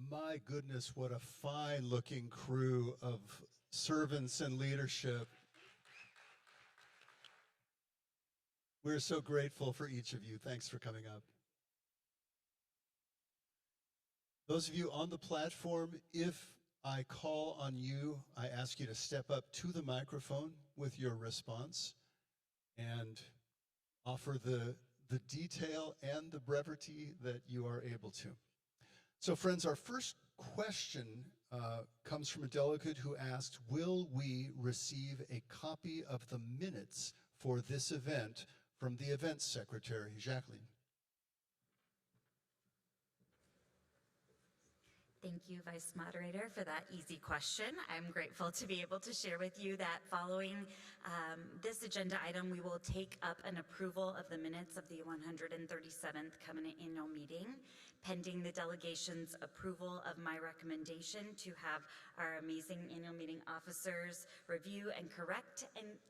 My goodness, what a fine-looking crew of servants and leadership. We're so grateful for each of you. Thanks for coming up. Those of you on the platform, if I call on you, I ask you to step up to the microphone with your response and offer the detail and the brevity that you are able to. So friends, our first question comes from a delegate who asked, will we receive a copy of the minutes for this event from the events secretary, Jacqueline? Thank you, Vice Moderator, for that easy question. I'm grateful to be able to share with you that following this agenda item, we will take up an approval of the minutes of the 137th Covenant Annual Meeting, pending the delegation's approval of my recommendation to have our amazing annual meeting officers review and correct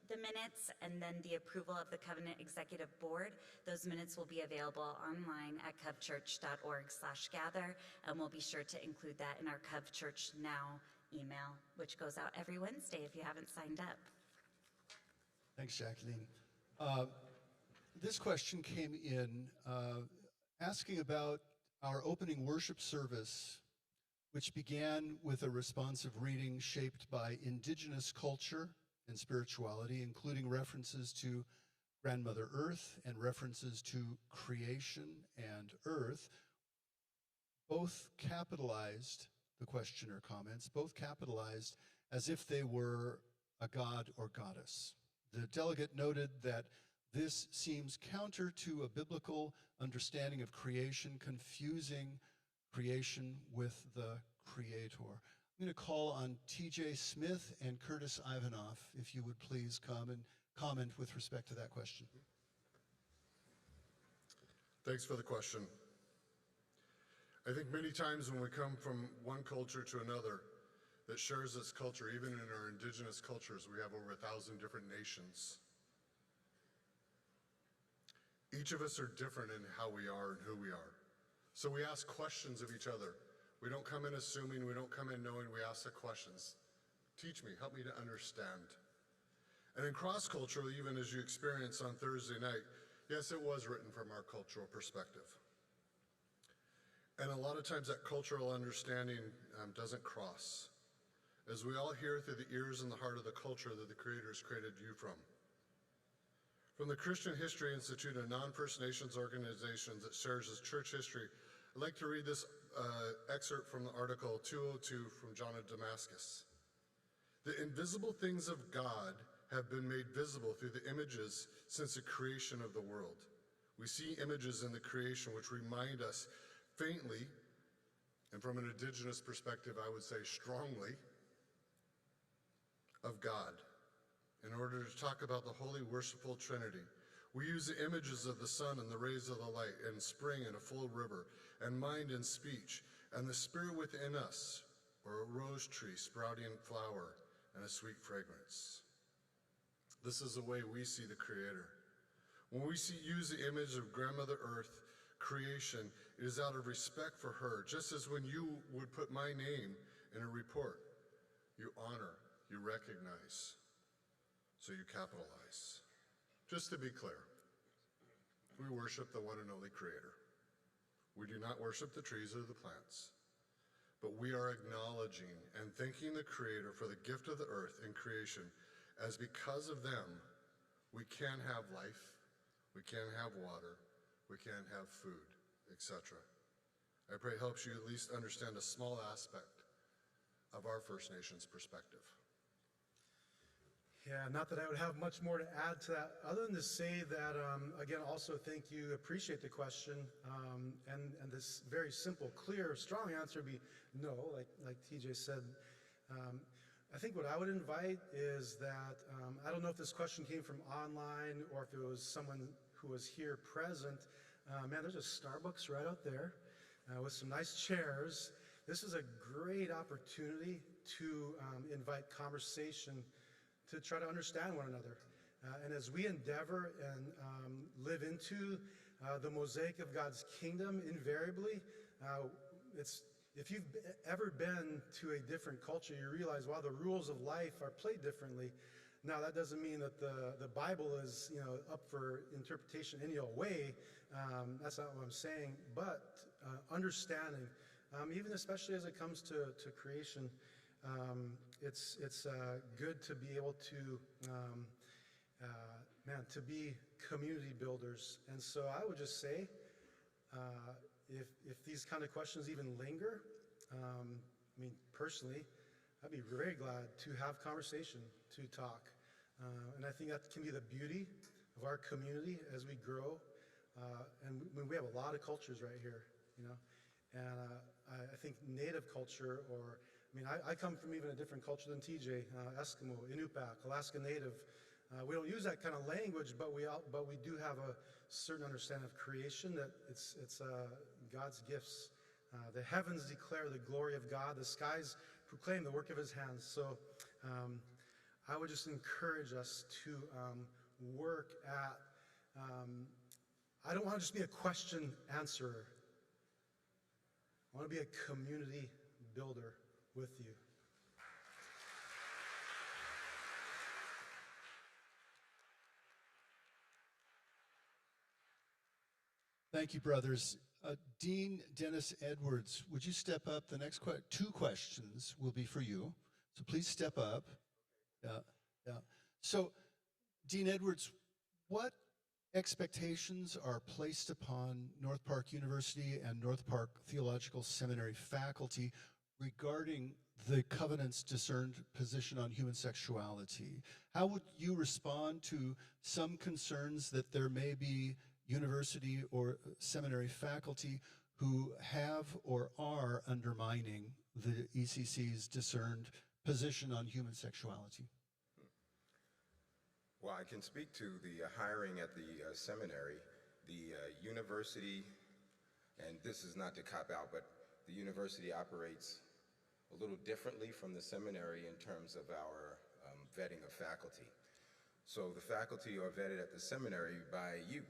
the minutes, and then the approval of the Covenant Executive Board. Those minutes will be available online at covchurch.org/gather, and we'll be sure to include that in our Cov Church Now email, which goes out every Wednesday if you haven't signed up. Thanks, Jacqueline. This question came in asking about our opening worship service, which began with a responsive reading shaped by indigenous culture and spirituality, including references to Grandmother Earth and references to creation and earth. Both capitalized, the questioner comments, both capitalized as if they were a god or goddess. The delegate noted that this seems counter to a biblical understanding of creation, confusing creation with the creator. I'm going to call on TJ Smith and Curtis Ivanoff, if you would please come and comment with respect to that question. Thanks for the question. I think many times when we come from one culture to another that shares its culture, even in our indigenous cultures, we have over 1,000 different nations. Each of us are different in how we are and who we are. So we ask questions of each other. We don't come in assuming, we don't come in knowing, we ask the questions. Teach me, help me to understand. And in cross-cultural, even as you experienced on Thursday night, yes, it was written from our cultural perspective. And a lot of times that cultural understanding doesn't cross, as we all hear through the ears and the heart of the culture that the Creator has created you from. From the Christian History Institute, a non-First Nations organization that shares its church history, I'd like to read this excerpt from the article 202 from John of Damascus. The invisible things of God have been made visible through the images since the creation of the world. We see images in the creation which remind us faintly, and from an indigenous perspective, I would say strongly, of God. In order to talk about the holy, worshipful Trinity, we use the images of the sun and the rays of the light, and spring and a full river, and mind and speech, and the spirit within us, or a rose tree sprouting flower and a sweet fragrance. This is the way we see the Creator. When we use the image of Grandmother Earth, creation, it is out of respect for her, just as when you would put my name in a report. You honor, you recognize, so you capitalize. Just to be clear, we worship the one and only Creator. We do not worship the trees or the plants, but we are acknowledging and thanking the Creator for the gift of the earth and creation, as because of them, we can have life, we can have water, we can have food, etc. I pray it helps you at least understand a small aspect of our First Nations perspective. Yeah, not that I would have much more to add to that, other than to say that, again, also thank you, appreciate the question, and this very simple, clear, strong answer would be no, like TJ said. I think what I would invite is that, I don't know if this question came from online or if it was someone who was here present. Man, there's a Starbucks right out there with some nice chairs. This is a great opportunity to invite conversation, to try to understand one another. And as we endeavor and live into the mosaic of God's kingdom, invariably, it if you've ever been to a different culture, you realize, wow, the rules of life are played differently. Now, that doesn't mean that the Bible is, up for interpretation any old way. That's not what I'm saying. But understanding, even especially as it comes to creation, it's good to be able to, to be community builders. And so I would just say, if these kind of questions even linger, personally, I'd be very glad to have conversation, to talk. And I think that can be the beauty of our community as we grow. And we have a lot of cultures right here, And I think Native culture, I come from even a different culture than TJ, Eskimo, Inupiaq, Alaska Native. We don't use that kind of language, but we do have a certain understanding of creation, that it's God's gifts. The heavens declare the glory of God. The skies proclaim the work of his hands. So I would just encourage us to work at, I don't want to just be a question answerer. I want to be a community builder with you. Thank you, brothers. Dean Dennis Edwards, would you step up? The next two questions will be for you. So please step up. Yeah. So, Dean Edwards, what expectations are placed upon North Park University and North Park Theological Seminary faculty regarding the Covenant's discerned position on human sexuality? How would you respond to some concerns that there may be university or seminary faculty who have or are undermining the ECC's discerned position on human sexuality? Well, I can speak to the hiring at the seminary. The university, and this is not to cop out, but the university operates a little differently from the seminary in terms of our vetting of faculty. So the faculty are vetted at the seminary by you.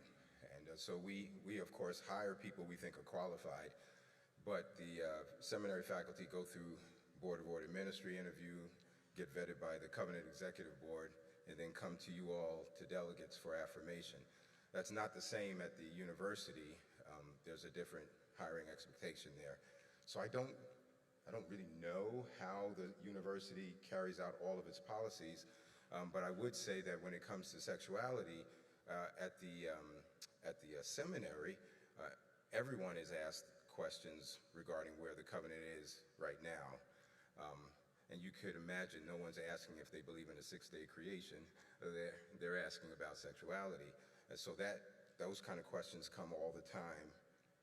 And so we of course hire people we think are qualified, but the seminary faculty go through Board of Order Ministry interview, get vetted by the Covenant Executive Board, and then come to you all to delegates for affirmation. That's not the same at the university. There's a different hiring expectation there. So I don't really know how the university carries out all of its policies, but I would say that when it comes to sexuality, at the seminary, everyone is asked questions regarding where the covenant is right now. And you could imagine no one's asking if they believe in a six-day creation. They're asking about sexuality. And so those kind of questions come all the time,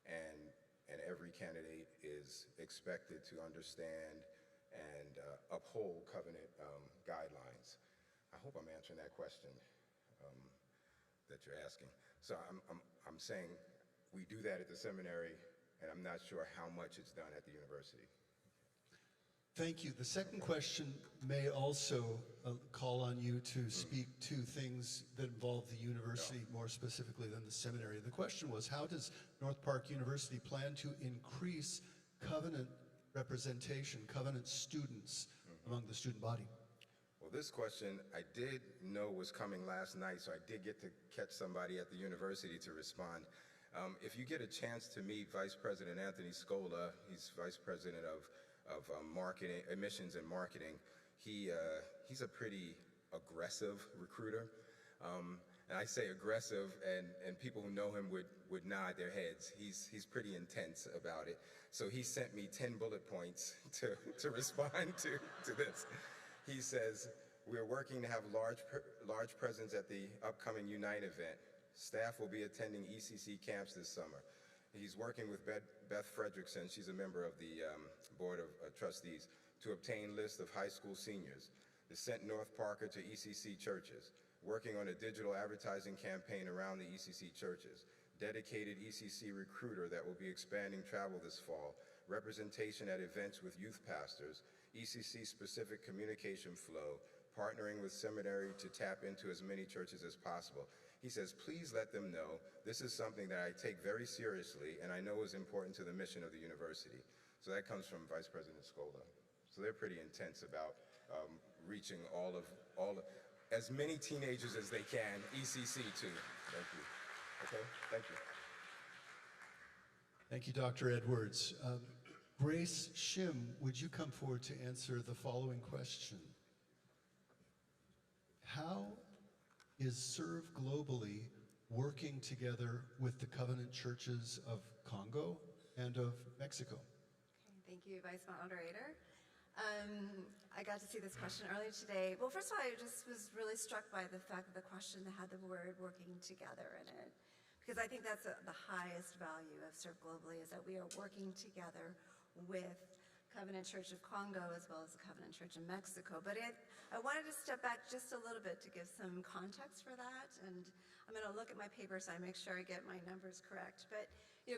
and every candidate is expected to understand and uphold covenant guidelines. I hope I'm answering that question that you're asking. So I'm saying we do that at the seminary, and I'm not sure how much it's done at the university. Thank you. The second question may also call on you to speak to things that involve the university more specifically than the seminary. The question was, how does North Park University plan to increase covenant representation, covenant students among the student body? Well, this question I did know was coming last night, so I did get to catch somebody at the university to respond. If you get a chance to meet Vice President Anthony Scola, he's Vice President of marketing, admissions and marketing. He's a pretty aggressive recruiter. And I say aggressive, and people who know him would nod their heads. He's pretty intense about it. So he sent me 10 bullet points to respond to this. He says, we're working to have large presence at the upcoming Unite event. Staff will be attending ECC camps this summer. He's working with Beth Fredrickson, she's a member of the Board of Trustees, to obtain lists of high school seniors. Has sent North Parker to ECC churches, working on a digital advertising campaign around the ECC churches. Dedicated ECC recruiter that will be expanding travel this fall. Representation at events with youth pastors. ECC-specific communication flow. Partnering with seminary to tap into as many churches as possible. He says, please let them know this is something that I take very seriously and I know is important to the mission of the university. So that comes from Vice President Scola. So they're pretty intense about reaching as many teenagers as they can, ECC too. Thank you. Okay, thank you. Thank you, Dr. Edwards. Grace Shim, would you come forward to answer the following question? How is Serve Globally working together with the Covenant Churches of Congo and of Mexico? Okay, thank you, Vice Moderator. I got to see this question earlier today. Well, first of all, I just was really struck by the fact that the question had the word working together in it. Because I think that's the highest value of Serve Globally, is that we are working together with Covenant Church of Congo as well as the Covenant Church in Mexico. But I wanted to step back just a little bit to give some context for that. And I'm going to look at my paper so I make sure I get my numbers correct. But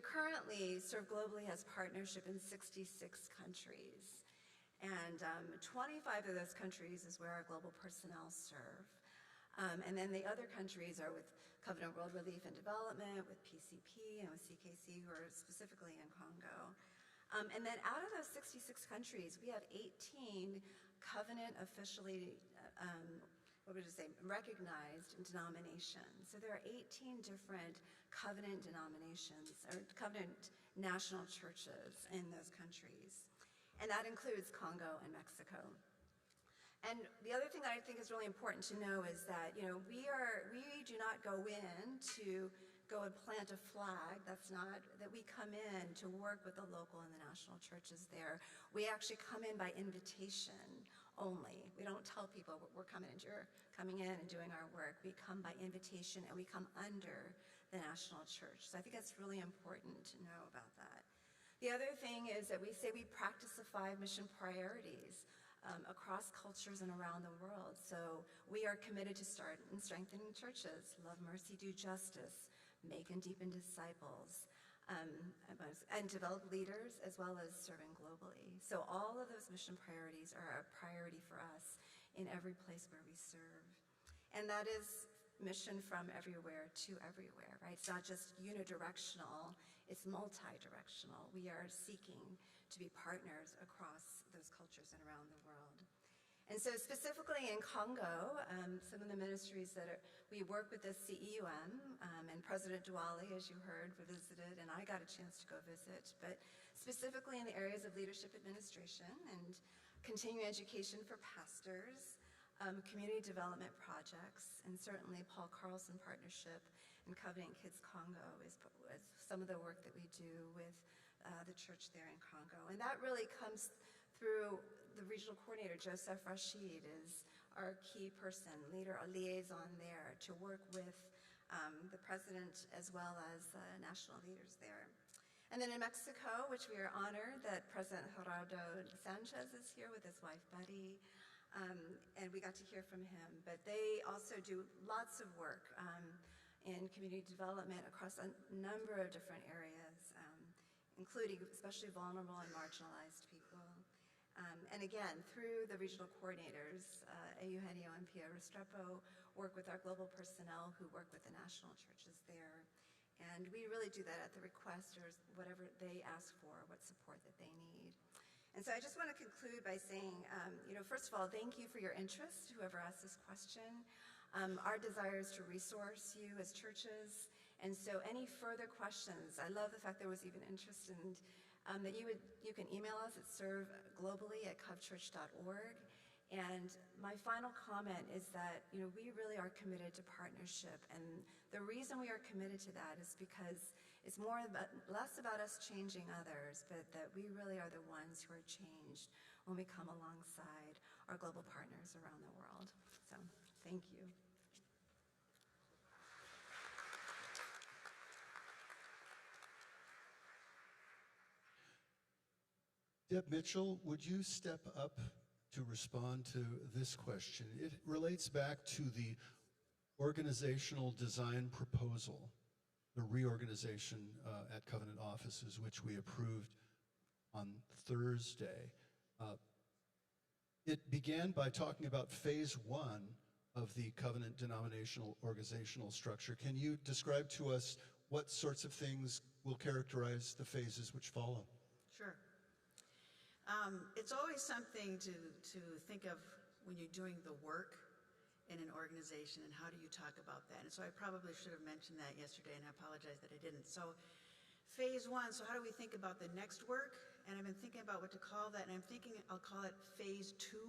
currently, Serve Globally has partnership in 66 countries. And 25 of those countries is where our global personnel serve. And then the other countries are with Covenant World Relief and Development, with PCP, and with CKC, who are specifically in Congo. And then out of those 66 countries, we have 18 Covenant officially, recognized denominations. So there are 18 different Covenant denominations, or Covenant national churches in those countries. And that includes Congo and Mexico. And the other thing that I think is really important to know is that, we do not go in to go and plant a flag. That's not, that we come in to work with the local and the national churches there. We actually come in by invitation only. We don't tell people we're coming in, you're coming in and doing our work. We come by invitation, and we come under the national church. So I think that's really important to know about that. The other thing is that we say we practice the 5 mission priorities across cultures and around the world. So we are committed to start and strengthening churches, love mercy, do justice, make and deepen disciples, and develop leaders, as well as serving globally. So all of those mission priorities are a priority for us in every place where we serve. And that is mission from everywhere to everywhere, right? It's not just unidirectional, it's multi-directional. We are seeking to be partners across those cultures and around the world. And so specifically in Congo, some of the ministries we work with the CEUM, and President Douali, as you heard, visited, and I got a chance to go visit, but specifically in the areas of leadership administration and continuing education for pastors, community development projects, and certainly Paul Carlson Partnership and Covenant Kids Congo is some of the work that we do with the church there in Congo. And that really comes through the regional coordinator, Joseph Rashid, is our key person, leader, a liaison there to work with the president as well as national leaders there. And then in Mexico, which we are honored that President Gerardo Sanchez is here with his wife, Betty, and we got to hear from him. But they also do lots of work in community development across a number of different areas, including especially vulnerable and marginalized people. And again, through the regional coordinators, Eugenio and Pia Restrepo work with our global personnel who work with the national churches there. And we really do that at the request or whatever they ask for, what support that they need. And so I just want to conclude by saying, first of all, thank you for your interest, whoever asked this question. Our desire is to resource you as churches. And so any further questions, I love the fact there was even interest in that you can email us at serveglobally@covchurch.org. And my final comment is that, we really are committed to partnership. And the reason we are committed to that is because it's less about us changing others, but that we really are the ones who are changed when we come alongside our global partners around the world. So, thank you. Deb Mitchell, would you step up to respond to this question? It relates back to the organizational design proposal, the reorganization at Covenant offices, which we approved on Thursday. It began by talking about phase 1 of the Covenant denominational organizational structure. Can you describe to us what sorts of things will characterize the phases which follow? Sure. It's always something to think of when you're doing the work in an organization, and how do you talk about that? And so I probably should have mentioned that yesterday, and I apologize that I didn't. So phase one, so how do we think about the next work? And I've been thinking about what to call that, and I'm thinking I'll call it phase two.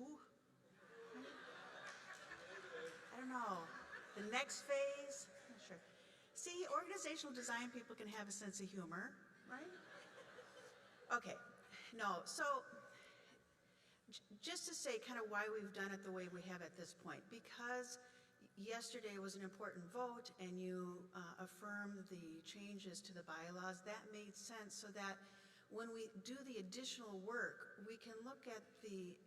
I don't know. The next phase? Not sure. See, organizational design people can have a sense of humor, right? Okay. No, so just to say kind of why we've done it the way we have at this point, because yesterday was an important vote and you affirmed the changes to the bylaws, that made sense so that when we do the additional work, we can look at the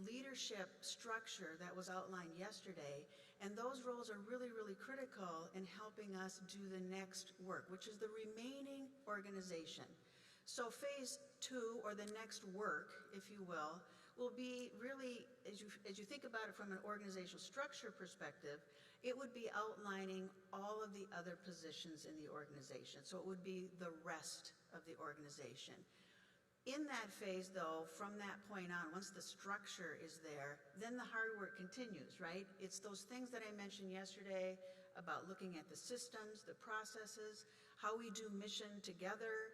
leadership structure that was outlined yesterday, and those roles are really, really critical in helping us do the next work, which is the remaining organization. So phase two, or the next work, if you will be really, as you think about it from an organizational structure perspective, it would be outlining all of the other positions in the organization. So it would be the rest of the organization. In that phase, though, from that point on, once the structure is there, then the hard work continues, right? It's those things that I mentioned yesterday about looking at the systems, the processes, how we do mission together,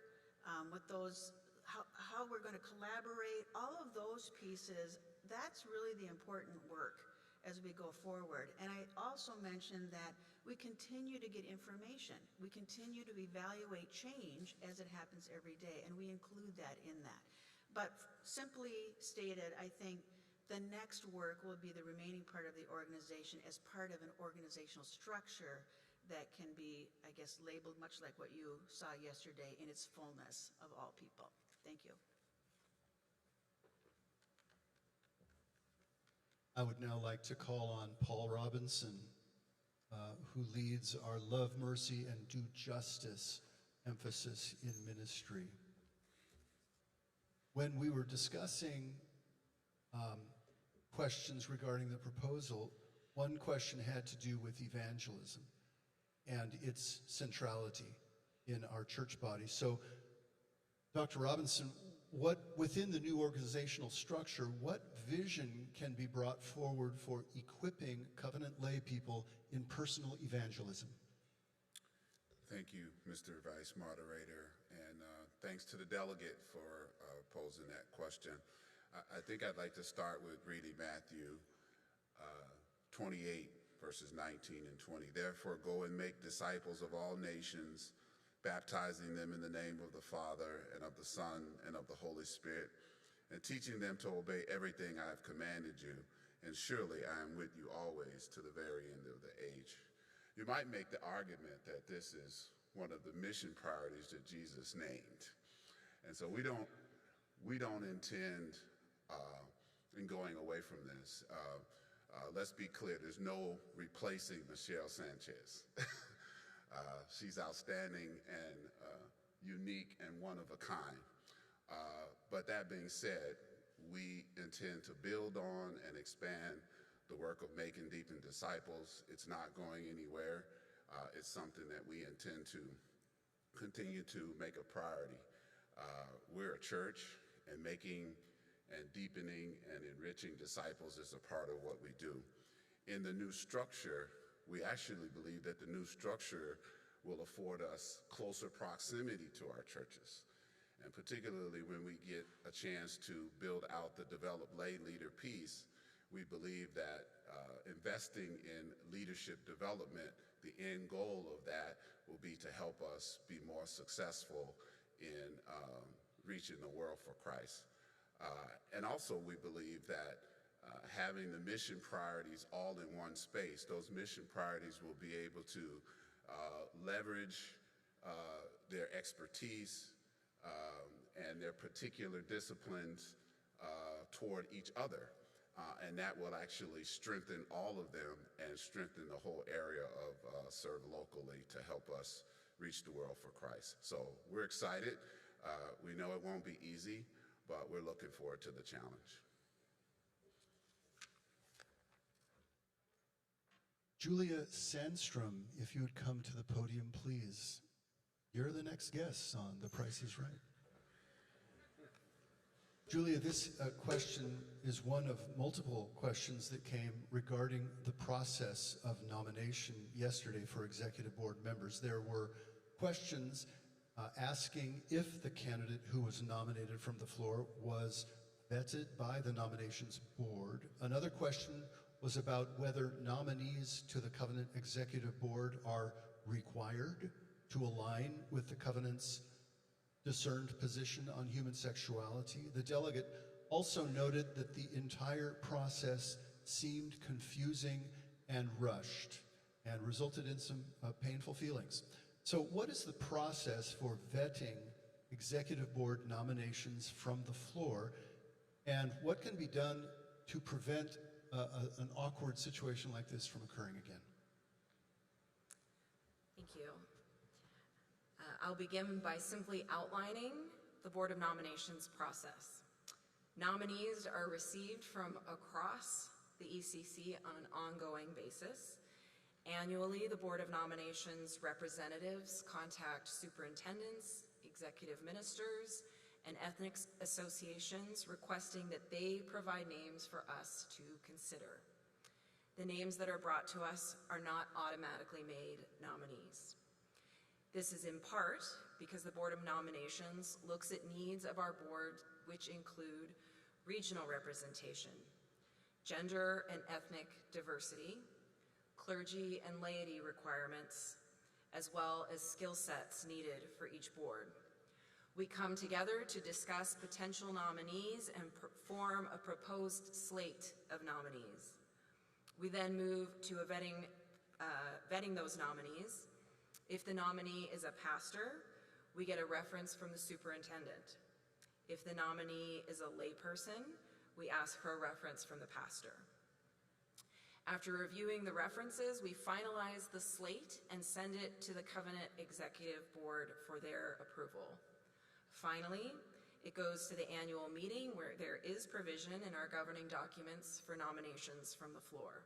with those, how we're going to collaborate, all of those pieces, that's really the important work as we go forward. And I also mentioned that we continue to get information. We continue to evaluate change as it happens every day, and we include that in that. But simply stated, I think the next work will be the remaining part of the organization as part of an organizational structure that can be, I guess, labeled much like what you saw yesterday in its fullness of all people. Thank you. I would now like to call on Paul Robinson, who leads our Love, Mercy, and Do Justice emphasis in ministry. When we were discussing questions regarding the proposal, one question had to do with evangelism and its centrality in our church body. So, Dr. Robinson, within the new organizational structure, what vision can be brought forward for equipping covenant lay people in personal evangelism? Thank you, Mr. Vice Moderator, and thanks to the delegate for posing that question. I think I'd like to start with reading Matthew 28, verses 19 and 20. Therefore, go and make disciples of all nations, baptizing them in the name of the Father and of the Son and of the Holy Spirit, and teaching them to obey everything I have commanded you. And surely I am with you always to the very end of the age. You might make the argument that this is one of the mission priorities that Jesus named. And so we don't intend in going away from this. Let's be clear, there's no replacing Michelle Sanchez. She's outstanding and unique and one of a kind. But that being said, we intend to build on and expand the work of making deep in disciples. It's not going anywhere. It's something that we intend to continue to make a priority. We're a church, and making and deepening and enriching disciples is a part of what we do. In the new structure, we actually believe that the new structure will afford us closer proximity to our churches. And particularly when we get a chance to build out the developed lay leader piece, we believe that investing in leadership development, the end goal of that will be to help us be more successful in reaching the world for Christ. And also we believe that having the mission priorities all in one space, those mission priorities will be able to leverage their expertise and their particular disciplines toward each other. And that will actually strengthen all of them and strengthen the whole area of serve locally to help us reach the world for Christ. So we're excited. We know it won't be easy, but we're looking forward to the challenge. Julia Sandstrom, if you would come to the podium, please. You're the next guest on The Price is Right. Julia, this question is one of multiple questions that came regarding the process of nomination yesterday for executive board members. There were questions asking if the candidate who was nominated from the floor was vetted by the nominations board. Another question was about whether nominees to the Covenant Executive Board are required to align with the Covenant's discerned position on human sexuality. The delegate also noted that the entire process seemed confusing and rushed and resulted in some painful feelings. So what is the process for vetting executive board nominations from the floor, and what can be done to prevent an awkward situation like this from occurring again? Thank you. I'll begin by simply outlining the Board of Nominations process. Nominees are received from across the ECC on an ongoing basis. Annually, the Board of Nominations representatives contact superintendents, executive ministers, and ethnic associations requesting that they provide names for us to consider. The names that are brought to us are not automatically made nominees. This is in part because the Board of Nominations looks at needs of our board, which include regional representation, gender and ethnic diversity, clergy and laity requirements, as well as skill sets needed for each board. We come together to discuss potential nominees and form a proposed slate of nominees. We then move to vetting those nominees. If the nominee is a pastor, we get a reference from the superintendent. If the nominee is a layperson, we ask for a reference from the pastor. After reviewing the references, we finalize the slate and send it to the Covenant Executive Board for their approval. Finally, it goes to the annual meeting where there is provision in our governing documents for nominations from the floor.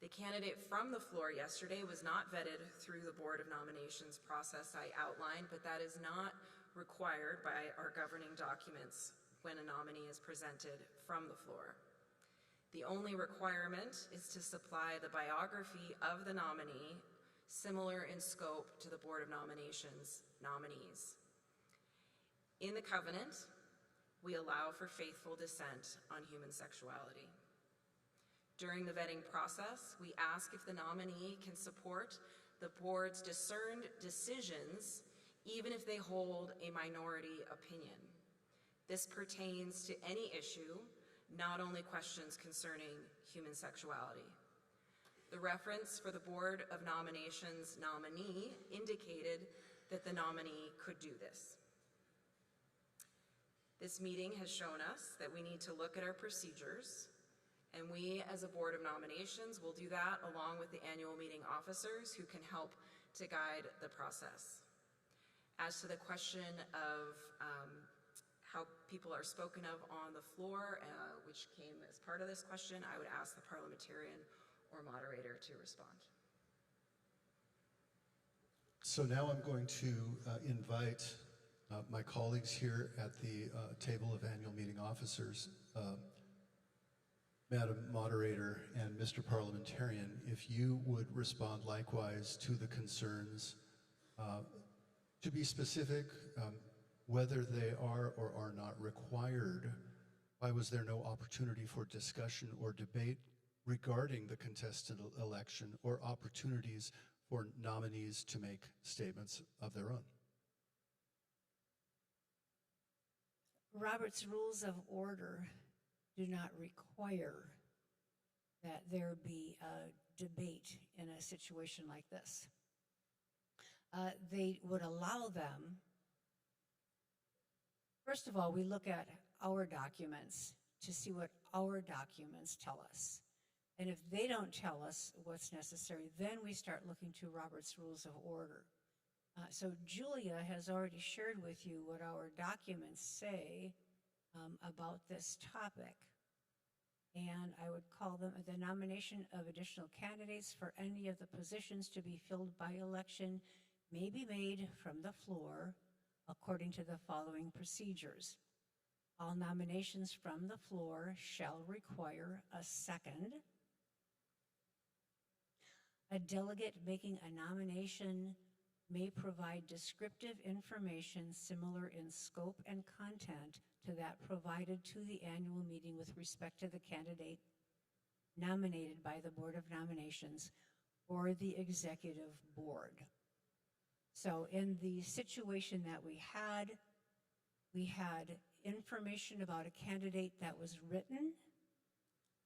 The candidate from the floor yesterday was not vetted through the Board of Nominations process I outlined, but that is not required by our governing documents when a nominee is presented from the floor. The only requirement is to supply the biography of the nominee, similar in scope to the Board of Nominations nominees. In the covenant, we allow for faithful dissent on human sexuality. During the vetting process, we ask if the nominee can support the board's discerned decisions, even if they hold a minority opinion. This pertains to any issue, not only questions concerning human sexuality. The reference for the Board of Nominations nominee indicated that the nominee could do this. This meeting has shown us that we need to look at our procedures, and we as a Board of Nominations will do that along with the annual meeting officers who can help to guide the process. As to the question of how people are spoken of on the floor, which came as part of this question, I would ask the parliamentarian or moderator to respond. So now I'm going to invite my colleagues here at the table of annual meeting officers, Madam Moderator and Mr. Parliamentarian, if you would respond likewise to the concerns, to be specific, whether they are or are not required. Why was there no opportunity for discussion or debate regarding the contested election or opportunities for nominees to make statements of their own? Robert's Rules of Order do not require that there be a debate in a situation like this. They would allow them. First of all, we look at our documents to see what our documents tell us. And if they don't tell us what's necessary, then we start looking to Robert's Rules of Order. So Julia has already shared with you what our documents say about this topic. And I would call them the nomination of additional candidates for any of the positions to be filled by election may be made from the floor according to the following procedures. All nominations from the floor shall require a second. A delegate making a nomination may provide descriptive information similar in scope and content to that provided to the annual meeting with respect to the candidate nominated by the Board of Nominations or the Executive Board. So in the situation that we had information about a candidate that was written.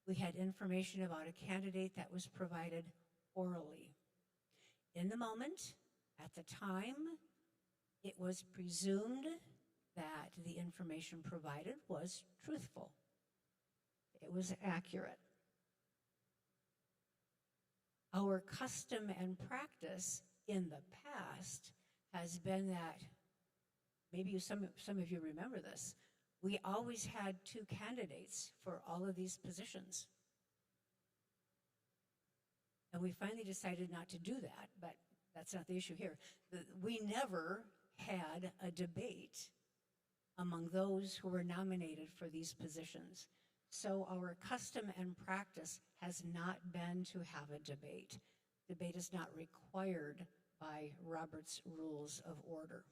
We had information about a candidate that was provided orally. In the moment, at the time, it was presumed that the information provided was truthful. It was accurate. Our custom and practice in the past has been that, maybe some of you remember this, we always had 2 candidates for all of these positions. And we finally decided not to do that, but that's not the issue here. We never had a debate among those who were nominated for these positions. So our custom and practice has not been to have a debate. Debate is not required by Robert's Rules of Order.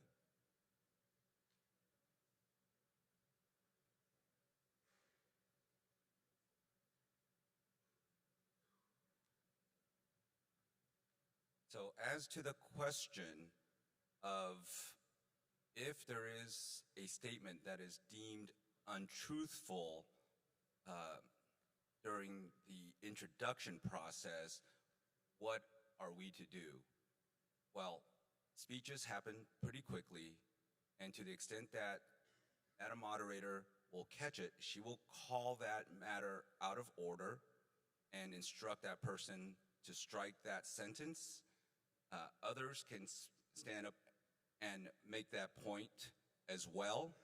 So as to the question of if there is a statement that is deemed untruthful during the introduction process, what are we to do? Well, speeches happen pretty quickly, and to the extent that a moderator will catch it, she will call that matter out of order and instruct that person to strike that sentence. Others can stand up and make that point as well.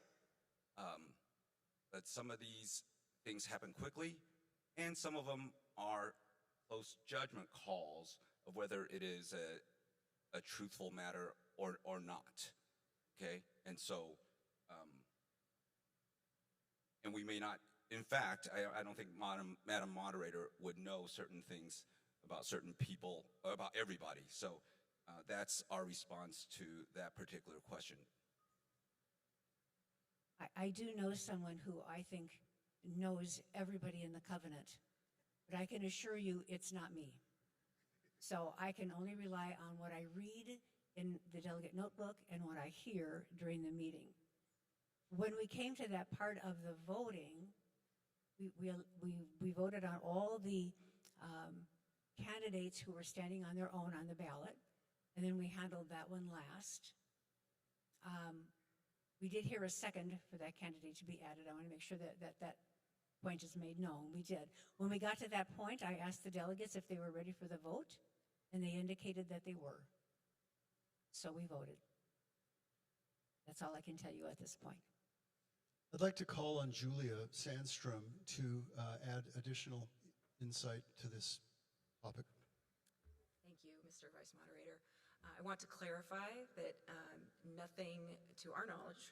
But some of these things happen quickly, and some of them are close judgment calls of whether it is a truthful matter or not, okay? And so, and we may not, in fact, I don't think Madam Moderator would know certain things about certain people, about everybody. So that's our response to that particular question. I do know someone who I think knows everybody in the covenant, but I can assure you it's not me. So I can only rely on what I read in the delegate notebook and what I hear during the meeting. When we came to that part of the voting, we voted on all the candidates who were standing on their own on the ballot, and then we handled that one last. We did hear a second for that candidate to be added. I want to make sure that point is made known. We did. When we got to that point, I asked the delegates if they were ready for the vote, and they indicated that they were. So we voted. That's all I can tell you at this point. I'd like to call on Julia Sandstrom to add additional insight to this topic. Thank you, Mr. Vice Moderator. I want to clarify that nothing, to our knowledge,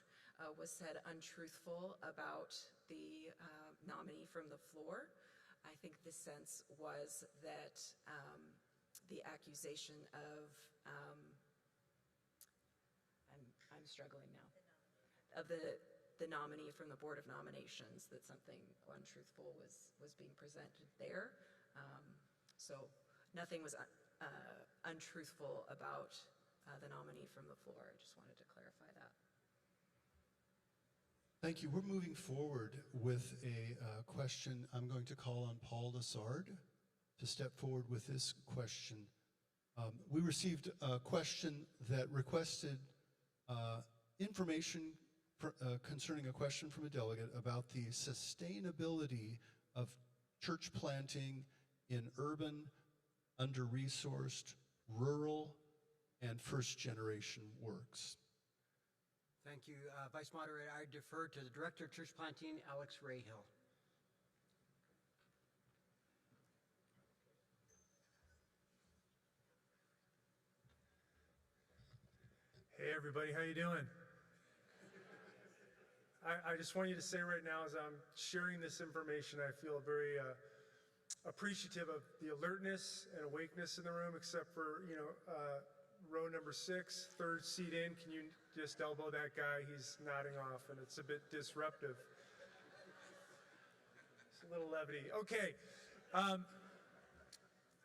was said untruthful about the nominee from the floor. I think the sense was that the accusation of, I'm struggling now, of the nominee from the Board of Nominations, that something untruthful was being presented there. So nothing was untruthful about the nominee from the floor. I just wanted to clarify that. Thank you. We're moving forward with a question. I'm going to call on Paul Lassard to step forward with this question. We received a question that requested information concerning a question from a delegate about the sustainability of church planting in urban, under-resourced, rural, and first-generation works. Thank you, Vice Moderator. I defer to the Director of Church Planting, Alex Rahill. Hey everybody, how you doing? I just want you to say right now, as I'm sharing this information, I feel very appreciative of the alertness and awakeness in the room, except for, row number 6, third seat in. Can you just elbow that guy? He's nodding off, and it's a bit disruptive. It's a little levity. Okay.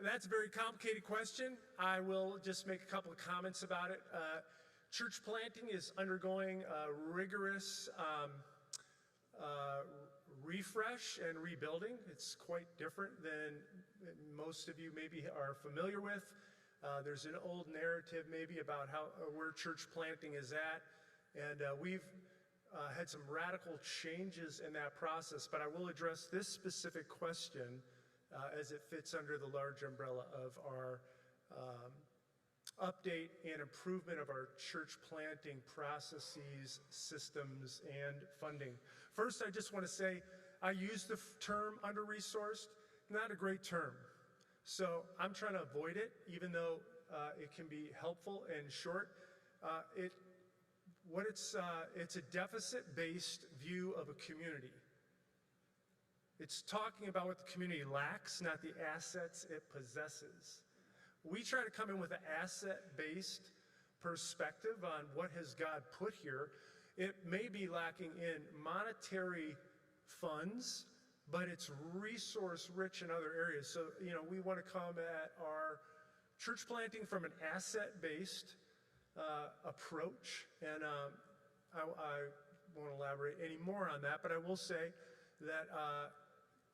That's a very complicated question. I will just make a couple of comments about it. Church planting is undergoing a rigorous refresh and rebuilding. It's quite different than most of you maybe are familiar with. There's an old narrative maybe about where church planting is at, and we've had some radical changes in that process, but I will address this specific question as it fits under the large umbrella of our update and improvement of our church planting processes, systems, and funding. First, I just want to say I use the term under-resourced, not a great term. So I'm trying to avoid it, even though it can be helpful and short. It's a deficit-based view of a community. It's talking about what the community lacks, not the assets it possesses. We try to come in with an asset-based perspective on what has God put here. It may be lacking in monetary funds, but it's resource-rich in other areas. So, we want to come at our church planting from an asset-based approach, and I won't elaborate any more on that, but I will say that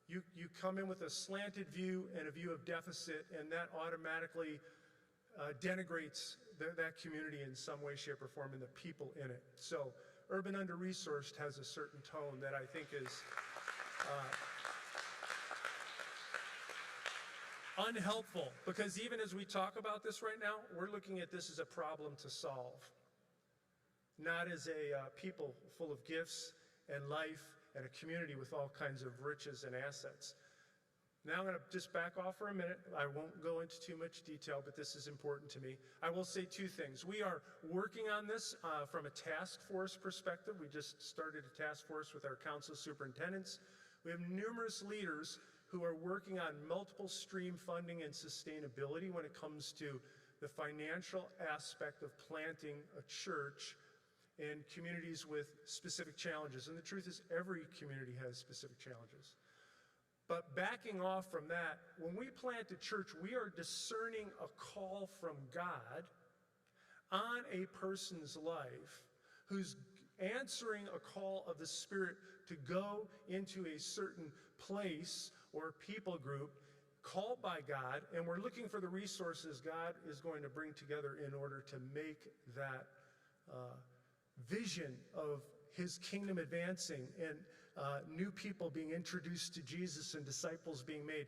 you come in with a slanted view and a view of deficit, and that automatically denigrates that community in some way, shape, or form, and the people in it. So urban under-resourced has a certain tone that I think is unhelpful, because even as we talk about this right now, we're looking at this as a problem to solve, not as a people full of gifts and life and a community with all kinds of riches and assets. Now I'm going to just back off for a minute. I won't go into too much detail, but this is important to me. I will say two things. We are working on this from a task force perspective. We just started a task force with our council superintendents. We have numerous leaders who are working on multiple stream funding and sustainability when it comes to the financial aspect of planting a church in communities with specific challenges. And the truth is, every community has specific challenges. But backing off from that, when we plant a church, we are discerning a call from God on a person's life who's answering a call of the Spirit to go into a certain place or people group called by God, and we're looking for the resources God is going to bring together in order to make that vision of his kingdom advancing and new people being introduced to Jesus and disciples being made.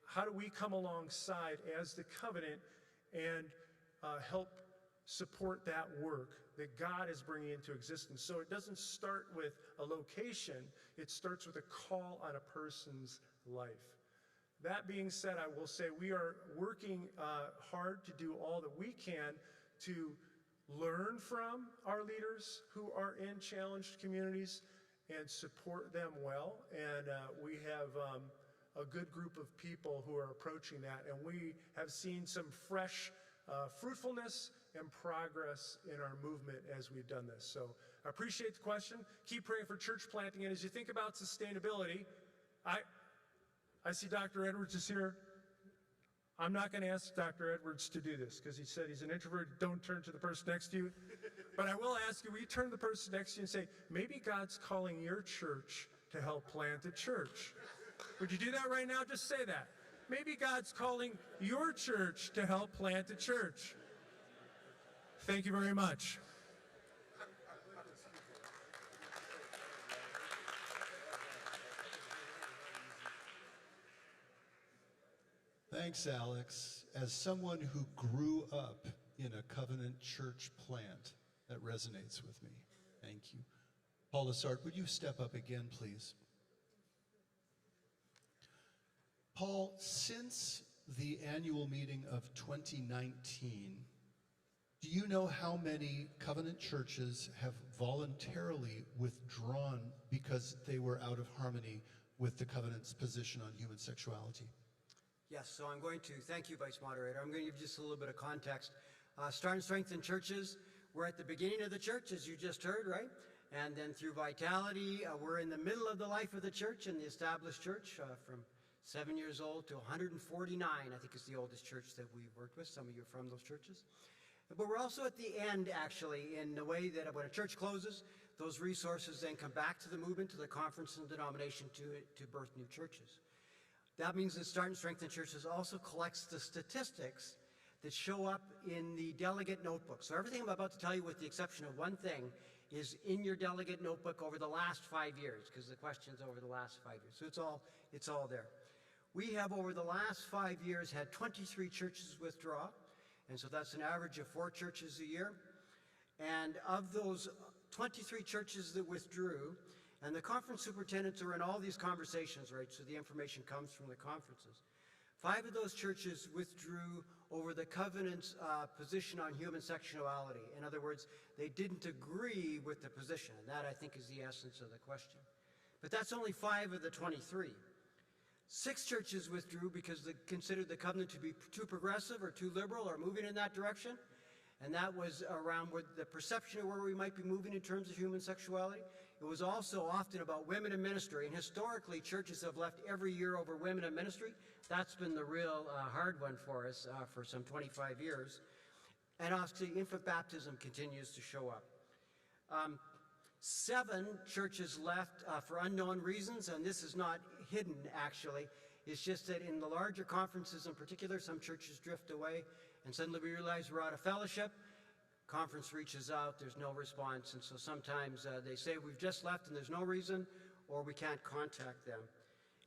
How do we come alongside as the covenant and help support that work that God is bringing into existence? So it doesn't start with a location, it starts with a call on a person's life. That being said, I will say we are working hard to do all that we can to learn from our leaders who are in challenged communities and support them well. And we have a good group of people who are approaching that. And we have seen some fresh fruitfulness and progress in our movement as we've done this. So I appreciate the question. Keep praying for church planting. And as you think about sustainability, I see Dr. Edwards is here. I'm not going to ask Dr. Edwards to do this because he said he's an introvert. Don't turn to the person next to you. But I will ask you, will you turn to the person next to you and say, maybe God's calling your church to help plant a church? Would you do that right now? Just say that. Maybe God's calling your church to help plant a church. Thank you very much. Thanks, Alex. As someone who grew up in a covenant church plant, that resonates with me. Thank you. Paul Lassard, would you step up again, please? Paul, since the annual meeting of 2019, Do you know how many covenant churches have voluntarily withdrawn because they were out of harmony with the covenant's position on human sexuality? Yes, so I'm going to, thank you, Vice Moderator. I'm going to give just a little bit of context. Start and Strengthen churches, we're at the beginning of the church, as you just heard, right? And then through Vitality, we're in the middle of the life of the church in the established church, from 7 years old to 149, I think is the oldest church that we've worked with. Some of you are from those churches. But we're also at the end, actually, in the way that when a church closes, those resources then come back to the movement, to the conference and denomination to birth new churches. That means that Start and Strengthen Churches also collects the statistics that show up in the delegate notebook. So everything I'm about to tell you, with the exception of one thing, is in your delegate notebook over the last 5 years, because the question's over the last 5 years. So it's all there. We have, over the last 5 years, had 23 churches withdraw, and so that's an average of 4 churches a year. And of those 23 churches that withdrew, and the conference superintendents are in all these conversations, right, so the information comes from the conferences. 5 of those churches withdrew over the covenant's position on human sexuality. In other words, they didn't agree with the position, and that, I think, is the essence of the question. But that's only 5 of the 23. 6 churches withdrew because they considered the covenant to be too progressive or too liberal or moving in that direction, and that was around the perception of where we might be moving in terms of human sexuality. It was also often about women in ministry, and historically churches have left every year over women in ministry. That's been the real hard one for us for some 25 years. And obviously infant baptism continues to show up. 7 churches left for unknown reasons, and this is not hidden actually. It's just that in the larger conferences in particular, some churches drift away, and suddenly we realize we're out of fellowship. Conference reaches out, there's no response, and so sometimes they say we've just left and there's no reason, or we can't contact them.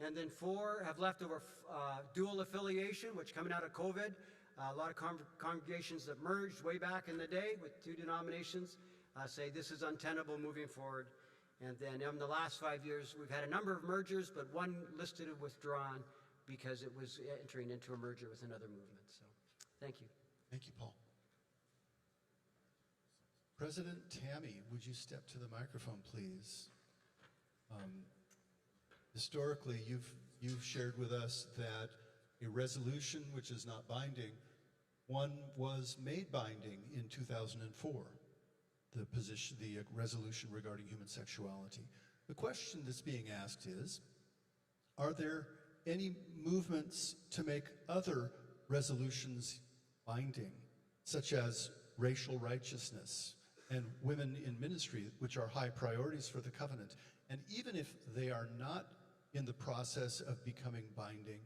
And then 4 have left over dual affiliation, which coming out of COVID, a lot of congregations that merged way back in the day with 2 denominations say this is untenable moving forward. And then in the last 5 years, we've had a number of mergers, but 1 listed and withdrawn because it was entering into a merger with another movement. So thank you. Thank you, Paul. President Tammy, would you step to the microphone, please? Historically, you've shared with us that a resolution which is not binding, one was made binding in 2004, the resolution regarding human sexuality. The question that's being asked is, are there any movements to make other resolutions binding, such as racial righteousness and women in ministry, which are high priorities for the covenant? And even if they are not in the process of becoming binding,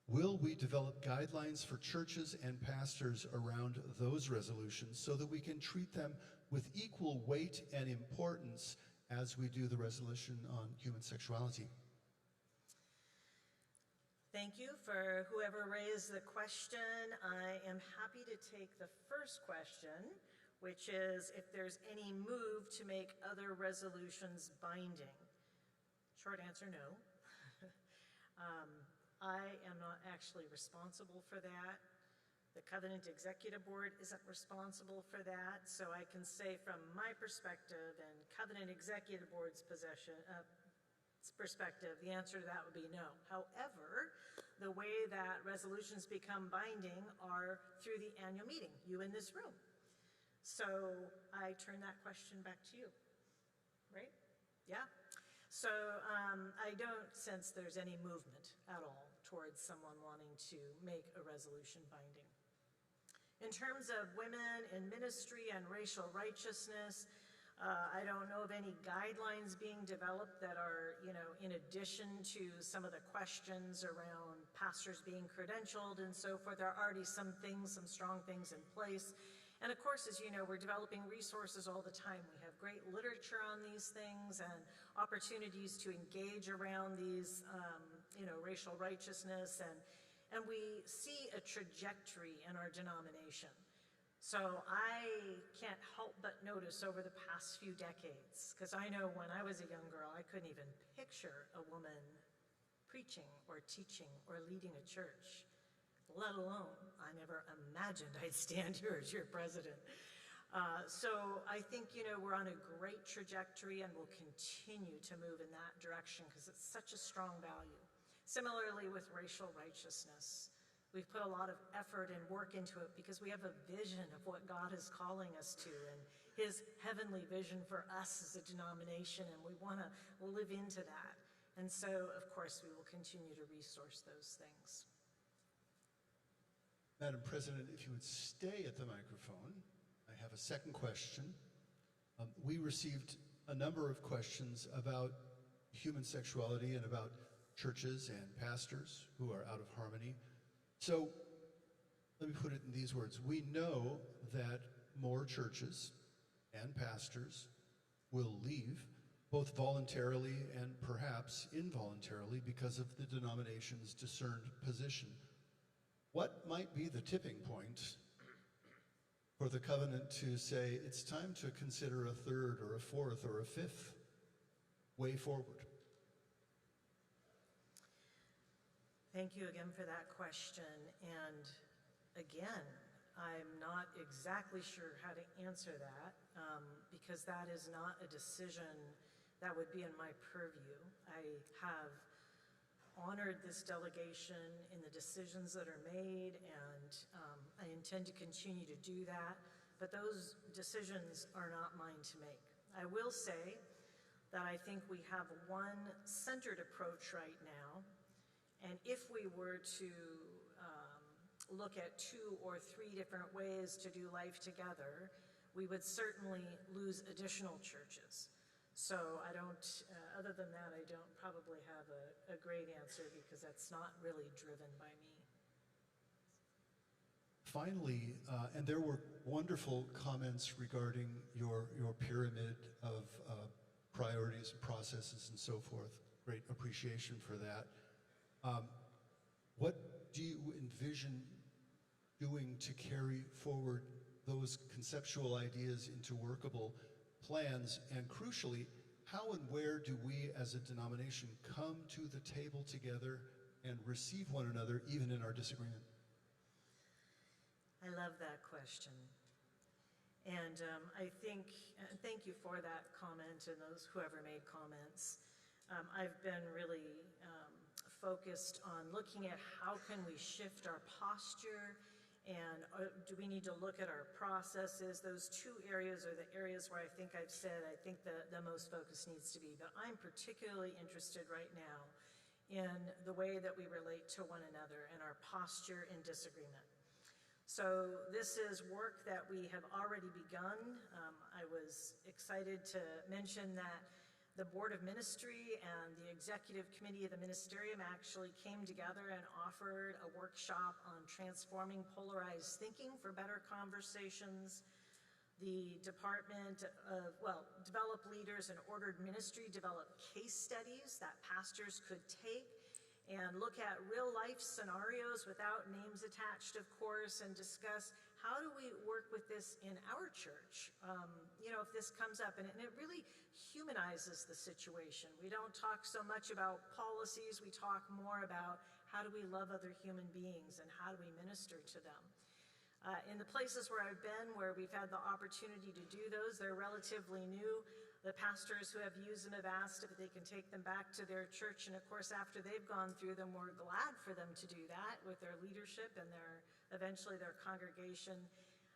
will we develop guidelines for churches and pastors around those resolutions so that we can treat them with equal weight and importance as we do the resolution on human sexuality? Thank you for whoever raised the question. I am happy to take the first question, which is if there's any move to make other resolutions binding. Short answer, no. I am not actually responsible for that. The Covenant Executive Board isn't responsible for that, so I can say from my perspective and Covenant Executive Board's perspective, the answer to that would be no. However, the way that resolutions become binding are through the annual meeting, you in this room. So I turn that question back to you, right? Yeah? So I don't sense there's any movement at all towards someone wanting to make a resolution binding. In terms of women in ministry and racial righteousness, I don't know of any guidelines being developed that are, in addition to some of the questions around pastors being credentialed and so forth. There are already some strong things in place. And of course, as you know, we're developing resources all the time. We have great literature on these things and opportunities to engage around these, racial righteousness, and we see a trajectory in our denomination. So I can't help but notice over the past few decades, because I know when I was a young girl, I couldn't even picture a woman preaching or teaching or leading a church. let alone I never imagined I'd stand here as your president. So I think, we're on a great trajectory and will continue to move in that direction because it's such a strong value. Similarly with racial righteousness, we've put a lot of effort and work into it because we have a vision of what God is calling us to and his heavenly vision for us as a denomination, and we want to live into that. And so, of course, we will continue to resource those things. Madam President, if you would stay at the microphone, I have a second question. We received a number of questions about human sexuality and about churches and pastors who are out of harmony. So let me put it in these words. We know that more churches and pastors will leave, both voluntarily and perhaps involuntarily, because of the denomination's discerned position. What might be the tipping point for the covenant to say it's time to consider a third or a fourth or a fifth way forward? Thank you again for that question. And again, I'm not exactly sure how to answer that because that is not a decision that would be in my purview. I have honored this delegation in the decisions that are made, and I intend to continue to do that, but those decisions are not mine to make. I will say that I think we have one centered approach right now, and if we were to look at 2 or 3 different ways to do life together, we would certainly lose additional churches. So I don't, other than that, I don't probably have a great answer because that's not really driven by me. Finally, and there were wonderful comments regarding your pyramid of priorities and processes and so forth. Great appreciation for that. What do you envision doing to carry forward those conceptual ideas into workable plans? And crucially, how and where do we as a denomination come to the table together and receive one another even in our disagreement? I love that question. And I think, thank you for that comment and those whoever made comments. I've been really focused on looking at how can we shift our posture, and do we need to look at our processes? Those 2 areas are the areas where I think I've said I think the most focus needs to be. But I'm particularly interested right now in the way that we relate to one another and our posture in disagreement. So this is work that we have already begun. I was excited to mention that the Board of Ministry and the Executive Committee of the Ministerium actually came together and offered a workshop on transforming polarized thinking for better conversations. The Department of, Develop Leaders and Ordered Ministry developed case studies that pastors could take and look at real life scenarios without names attached, of course, and discuss how do we work with this in our church, if this comes up. And it really humanizes the situation. We don't talk so much about policies, we talk more about how do we love other human beings and how do we minister to them. In the places where I've been, where we've had the opportunity to do those, they're relatively new. The pastors who have used them have asked if they can take them back to their church, and of course after they've gone through them, we're glad for them to do that with their leadership and eventually their congregation.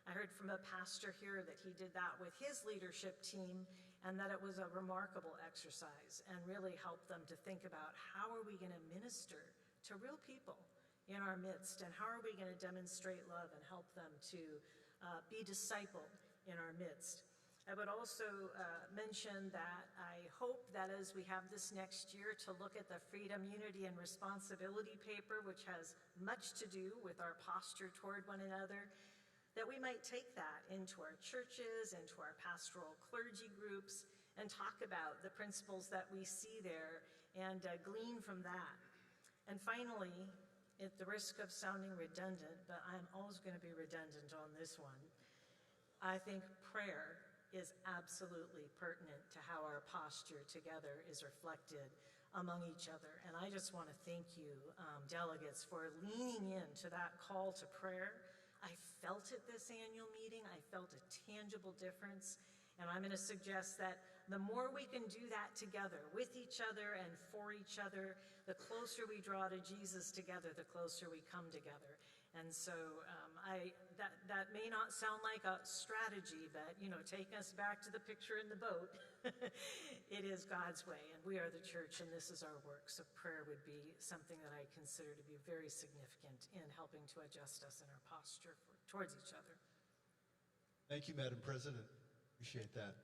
I heard from a pastor here that he did that with his leadership team and that it was a remarkable exercise and really helped them to think about how are we going to minister to real people in our midst, and how are we going to demonstrate love and help them to be discipled in our midst. I would also mention that I hope that as we have this next year to look at the Freedom, Unity, and Responsibility paper, which has much to do with our posture toward one another, that we might take that into our churches, into our pastoral clergy groups, and talk about the principles that we see there and glean from that. And finally, at the risk of sounding redundant, but I'm always going to be redundant on this one, I think prayer is absolutely pertinent to how our posture together is reflected among each other. And I just want to thank you, delegates, for leaning into that call to prayer. I felt it this annual meeting. I felt a tangible difference. And I'm going to suggest that the more we can do that together, with each other and for each other, the closer we draw to Jesus together, the closer we come together. And so that may not sound like a strategy, but, take us back to the picture in the boat. It is God's way, and we are the church, and this is our work. So prayer would be something that I consider to be very significant in helping to adjust us in our posture towards each other. Thank you, Madam President. Appreciate that.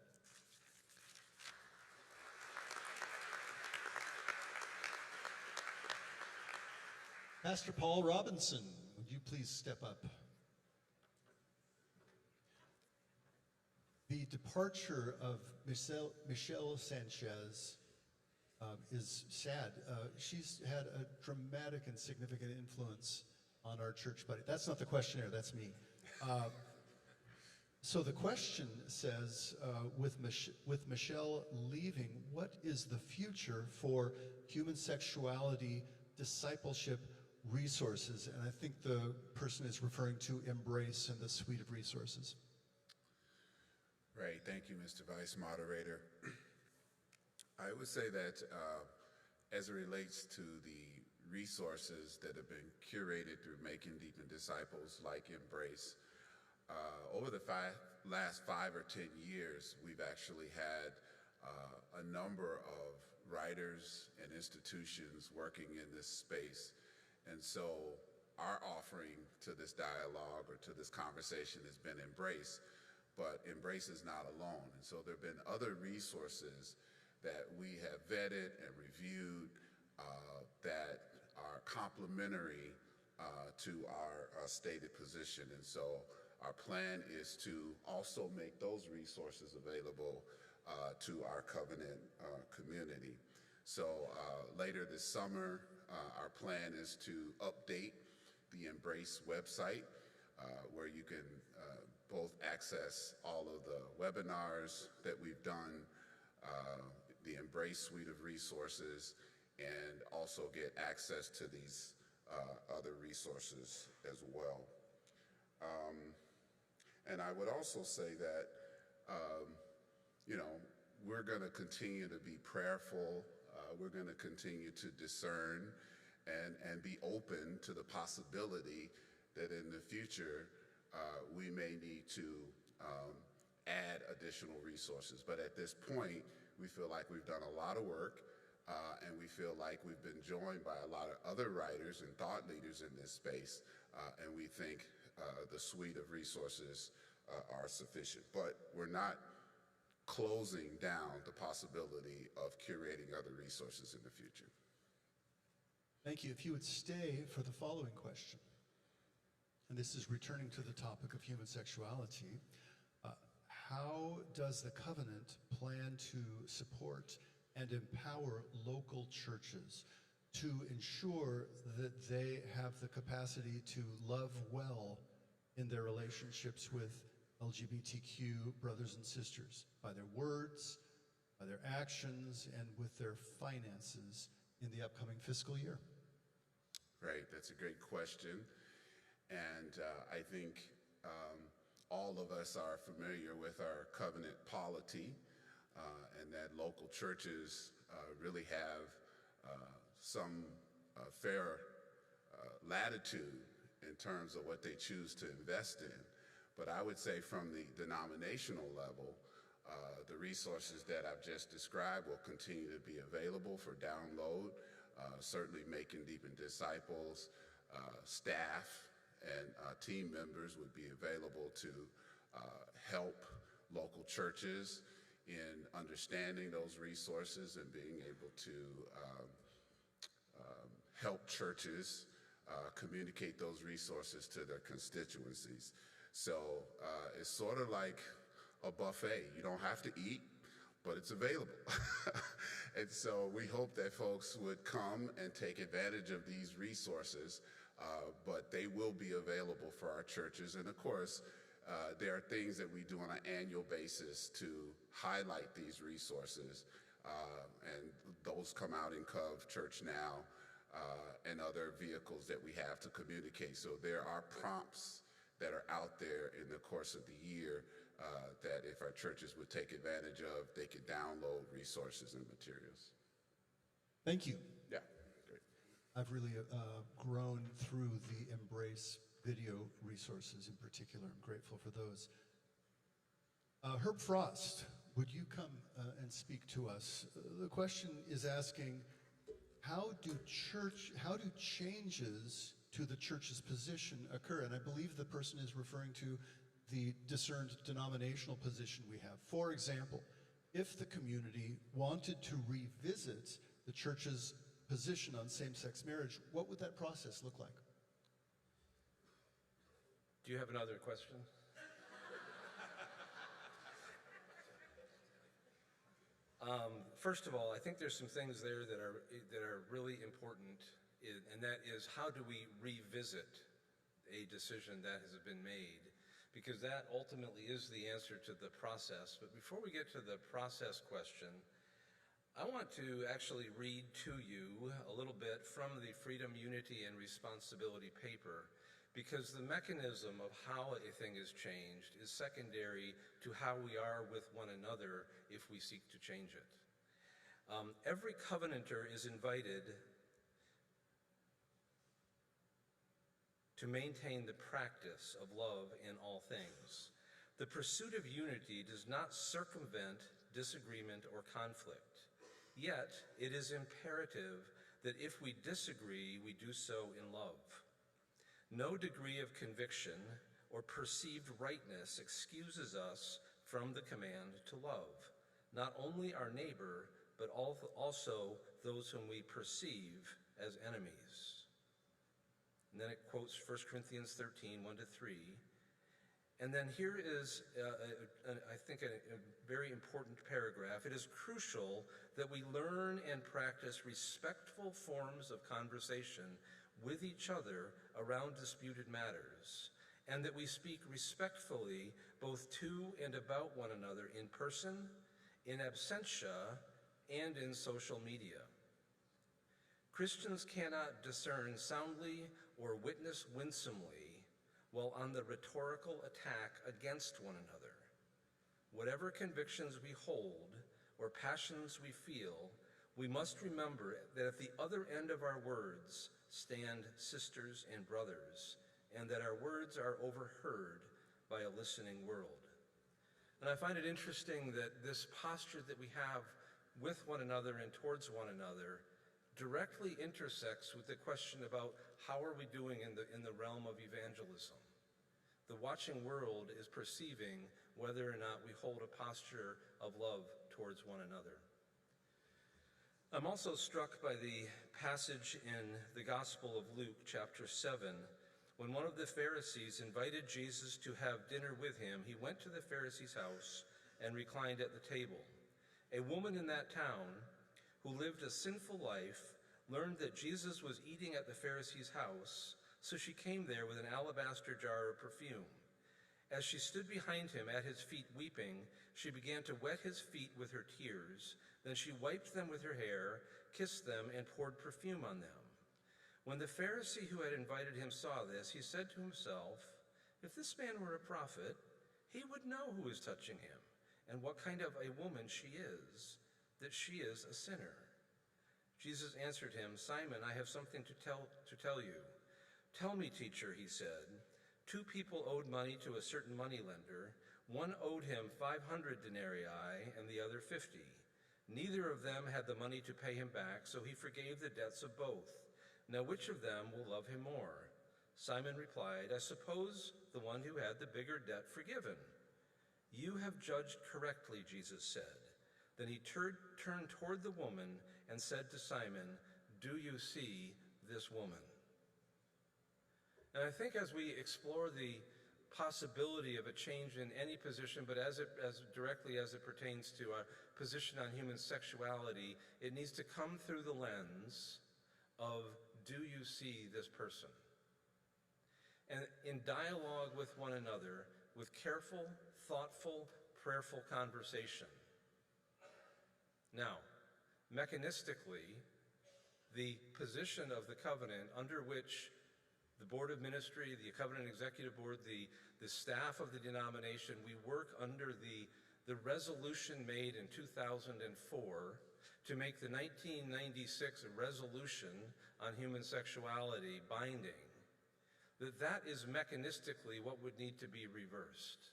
Pastor Paul Robinson, would you please step up? The departure of Michelle Sanchez is sad. She's had a dramatic and significant influence on our church body. That's not the questionnaire, that's me. So the question says, with Michelle leaving, what is the future for human sexuality discipleship resources? And I think the person is referring to Embrace and the suite of resources. Right, thank you, Mr. Vice Moderator. I would say that as it relates to the resources that have been curated through Making Deepen Disciples like Embrace, over the last 5 or 10 years, we've actually had a number of writers and institutions working in this space. And so our offering to this dialogue or to this conversation has been Embrace, but Embrace is not alone. And so there have been other resources that we have vetted and reviewed that are complementary to our stated position. And so our plan is to also make those resources available to our covenant community. So later this summer, our plan is to update the Embrace website where you can both access all of the webinars that we've done, the Embrace suite of resources, and also get access to these other resources as well. And I would also say that, we're going to continue to be prayerful. We're going to continue to discern and be open to the possibility that in the future we may need to add additional resources. But at this point, we feel like we've done a lot of work and we feel like we've been joined by a lot of other writers and thought leaders in this space, and we think the suite of resources are sufficient. But we're not closing down the possibility of curating other resources in the future. Thank you. If you would stay for the following question, and this is returning to the topic of human sexuality, how does the covenant plan to support and empower local churches to ensure that they have the capacity to love well in their relationships with LGBTQ brothers and sisters, by their words, by their actions, and with their finances in the upcoming fiscal year? Right, that's a great question. And I think all of us are familiar with our covenant polity, and that local churches really have some fair latitude in terms of what they choose to invest in. But I would say from the denominational level, the resources that I've just described will continue to be available for download. Certainly Making Deepen Disciples, staff and team members would be available to help local churches in understanding those resources and being able to help churches communicate those resources to their constituencies. So it's sort of like a buffet. You don't have to eat, but it's available. And so we hope that folks would come and take advantage of these resources, but they will be available for our churches. And of course, there are things that we do on an annual basis to highlight these resources. And those come out in Cove Church Now and other vehicles that we have to communicate. So there are prompts that are out there in the course of the year that if our churches would take advantage of, they could download resources and materials. Thank you. Yeah, great. I've really grown through the Embrace video resources in particular. I'm grateful for those. Herb Frost, would you come and speak to us? The question is asking, how do changes to the church's position occur? And I believe the person is referring to the discerned denominational position we have. For example, if the community wanted to revisit the church's position on same-sex marriage, what would that process look like? Do you have another question? First of all, I think there's some things there that are really important, and that is, how do we revisit a decision that has been made? Because that ultimately is the answer to the process. But before we get to the process question, I want to actually read to you a little bit from the Freedom, Unity, and Responsibility paper, because the mechanism of how a thing is changed is secondary to how we are with one another if we seek to change it. Every covenanter is invited to maintain the practice of love in all things. The pursuit of unity does not circumvent disagreement or conflict. Yet, it is imperative that if we disagree, we do so in love. No degree of conviction or perceived rightness excuses us from the command to love, not only our neighbor, but also those whom we perceive as enemies. And then it quotes 1 Corinthians 13, 1-3. And then here is, I think, a very important paragraph. It is crucial that we learn and practice respectful forms of conversation with each other around disputed matters, and that we speak respectfully both to and about one another in person, in absentia, and in social media. Christians cannot discern soundly or witness winsomely while on the rhetorical attack against one another. Whatever convictions we hold or passions we feel, we must remember that at the other end of our words stand sisters and brothers, and that our words are overheard by a listening world. And I find it interesting that this posture that we have with one another and towards one another directly intersects with the question about how are we doing in the realm of evangelism. The watching world is perceiving whether or not we hold a posture of love towards one another. I'm also struck by the passage in the Gospel of Luke, chapter 7, when one of the Pharisees invited Jesus to have dinner with him. He went to the Pharisee's house and reclined at the table. A woman in that town who lived a sinful life learned that Jesus was eating at the Pharisee's house, so she came there with an alabaster jar of perfume. As she stood behind him at his feet weeping, she began to wet his feet with her tears. Then she wiped them with her hair, kissed them, and poured perfume on them. When the Pharisee who had invited him saw this, he said to himself, "If this man were a prophet, he would know who is touching him and what kind of a woman she is, that she is a sinner." Jesus answered him, "Simon, I have something to tell you." "Tell me, teacher," he said. "Two people owed money to a certain moneylender. One owed him 500 denarii and the other 50. Neither of them had the money to pay him back, so he forgave the debts of both. Now which of them will love him more?" Simon replied, "I suppose the one who had the bigger debt forgiven." "You have judged correctly," Jesus said. Then he turned toward the woman and said to Simon, "Do you see this woman?" And I think as we explore the possibility of a change in any position, but as directly as it pertains to our position on human sexuality, it needs to come through the lens of, do you see this person? And in dialogue with one another, with careful, thoughtful, prayerful conversation. Now, Mechanistically, the position of the covenant under which the Board of Ministry, the Covenant Executive Board, the staff of the denomination, we work under the resolution made in 2004 to make the 1996 resolution on human sexuality binding, that is mechanistically what would need to be reversed,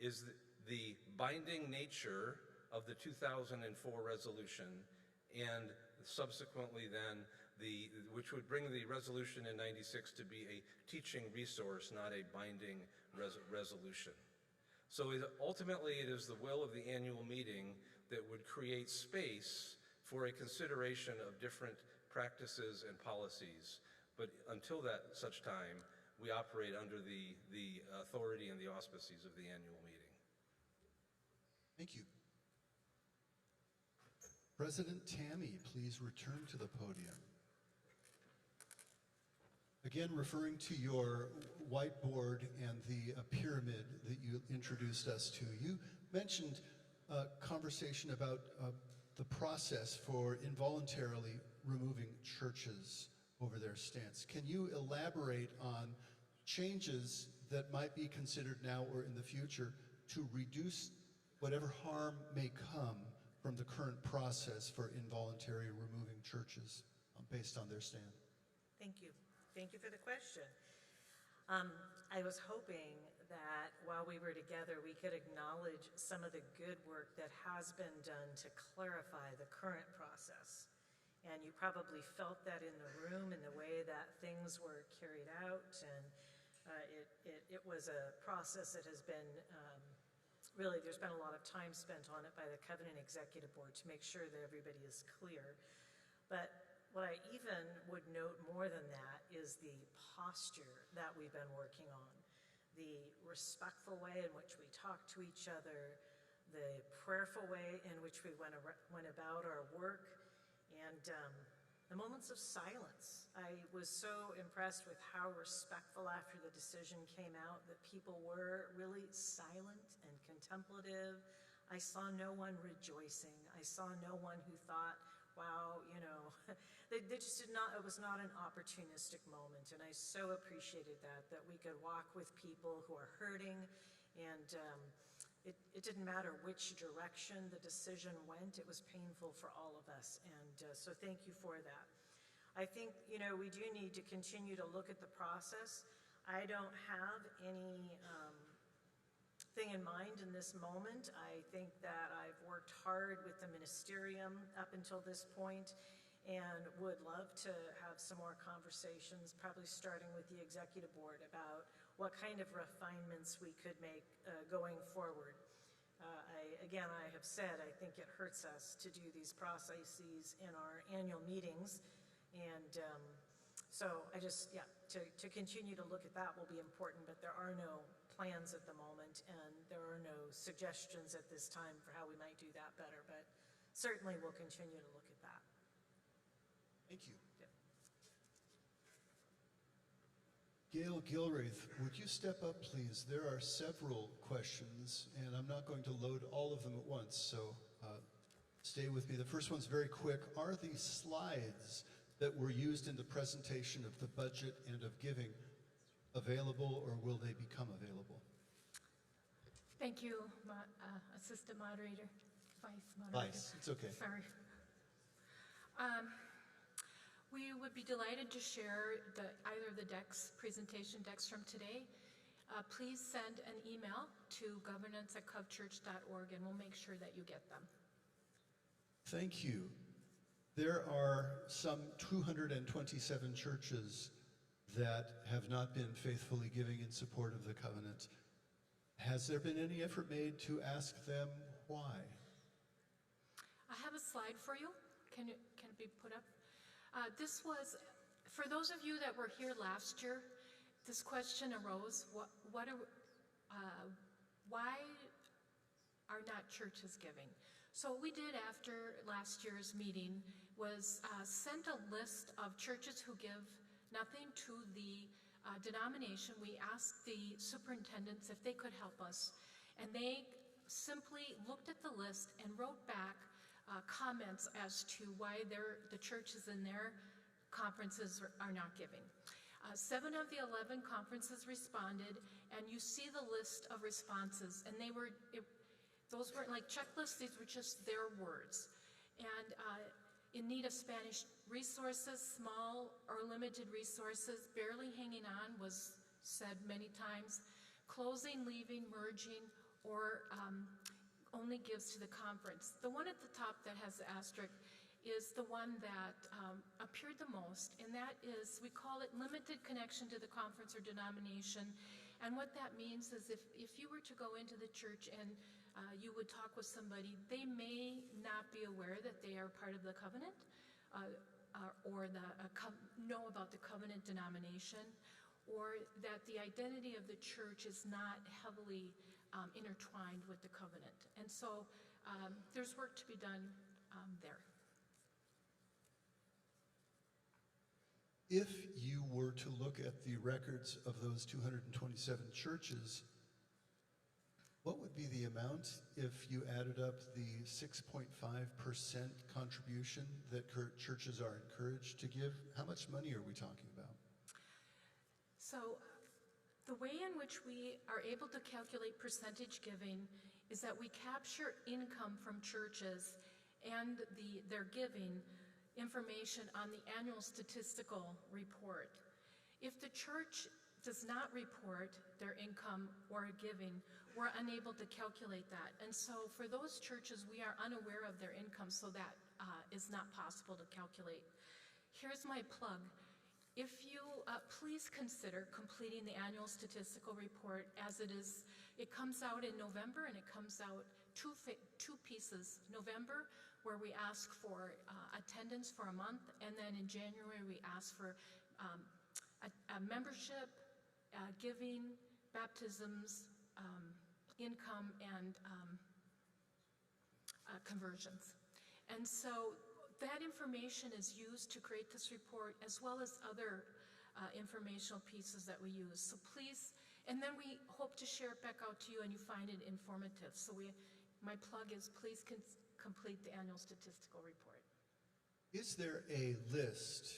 is the binding nature of the 2004 resolution, and subsequently then which would bring the resolution in 96 to be a teaching resource, not a binding resolution. So ultimately it is the will of the annual meeting that would create space for a consideration of different practices and policies. But until such time, we operate under the authority and the auspices of the annual meeting. Thank you. President Tammy, please return to the podium. Again, referring to your whiteboard and the pyramid that you introduced us to, you mentioned a conversation about the process for involuntarily removing churches over their stance. Can you elaborate on changes that might be considered now or in the future to reduce whatever harm may come from the current process for involuntary removing churches based on their stand? Thank you. Thank you for the question. I was hoping that while we were together, we could acknowledge some of the good work that has been done to clarify the current process. And you probably felt that in the room in the way that things were carried out. And it was a process that has been, really, there's been a lot of time spent on it by the Covenant Executive Board to make sure that everybody is clear. But what I even would note more than that is the posture that we've been working on, the respectful way in which we talk to each other, the prayerful way in which we went about our work, and the moments of silence. I was so impressed with how respectful after the decision came out that people were really silent and contemplative. I saw no one rejoicing. I saw no one who thought, wow, you know, they just did not, it was not an opportunistic moment. And I so appreciated that we could walk with people who are hurting. And it didn't matter which direction the decision went. It was painful for all of us. And so thank you for that. I think, you know, we do need to continue to look at the process. I don't have any thing in mind in this moment. I think that I've worked hard with the ministerium up until this point and would love to have some more conversations, probably starting with the executive board, about what kind of refinements we could make going forward. I have said, I think it hurts us to do these processes in our annual meetings. And so I just, to continue to look at that will be important, but there are no plans at the moment, and there are no suggestions at this time for how we might do that better, but certainly we'll continue to look at that. Thank you. Gail Gilraith, would you step up, please? There are several questions, and I'm not going to load all of them at once, so stay with me. The first one's very quick. Are the slides that were used in the presentation of the budget and of giving available, or will they become available? Thank you, Assistant Moderator, Vice Moderator. Vice, it's okay. Sorry. We would be delighted to share either the presentation decks from today. Please send an email to governance@covchurch.org, and we'll make sure that you get them. Thank you. There are some 227 churches that have not been faithfully giving in support of the covenant. Has there been any effort made to ask them why? I have a slide for you. Can it be put up? This was, for those of you that were here last year, this question arose, why are not churches giving? So what we did after last year's meeting was sent a list of churches who give nothing to the denomination. We asked the superintendents if they could help us, and they simply looked at the list and wrote back comments as to why the churches in their conferences are not giving. 7 of the 11 conferences responded, and you see the list of responses, and those weren't like checklists, these were just their words. And in need of Spanish resources, small or limited resources, barely hanging on was said many times, closing, leaving, merging, or only gives to the conference. The one at the top that has the asterisk is the one that appeared the most, and that is, we call it limited connection to the conference or denomination. And what that means is if you were to go into the church and you would talk with somebody, they may not be aware that they are part of the covenant or know about the covenant denomination, or that the identity of the church is not heavily intertwined with the covenant. And so there's work to be done there. If you were to look at the records of those 227 churches, what would be the amount if you added up the 6.5% contribution that churches are encouraged to give? How much money are we talking about? So the way in which we are able to calculate percentage giving is that we capture income from churches and their giving information on the annual statistical report. If the church does not report their income or giving, we're unable to calculate that. And so for those churches, we are unaware of their income, so that is not possible to calculate. Here's my plug. If you please consider completing the annual statistical report as it is. It comes out in November, and it comes out two pieces. November, where we ask for attendance for a month, and then in January we ask for a membership, giving, baptisms, income, and conversions. And so that information is used to create this report, as well as other informational pieces that we use. So please, and then we hope to share it back out to you and you find it informative. So my plug is please complete the annual statistical report. Is there a list,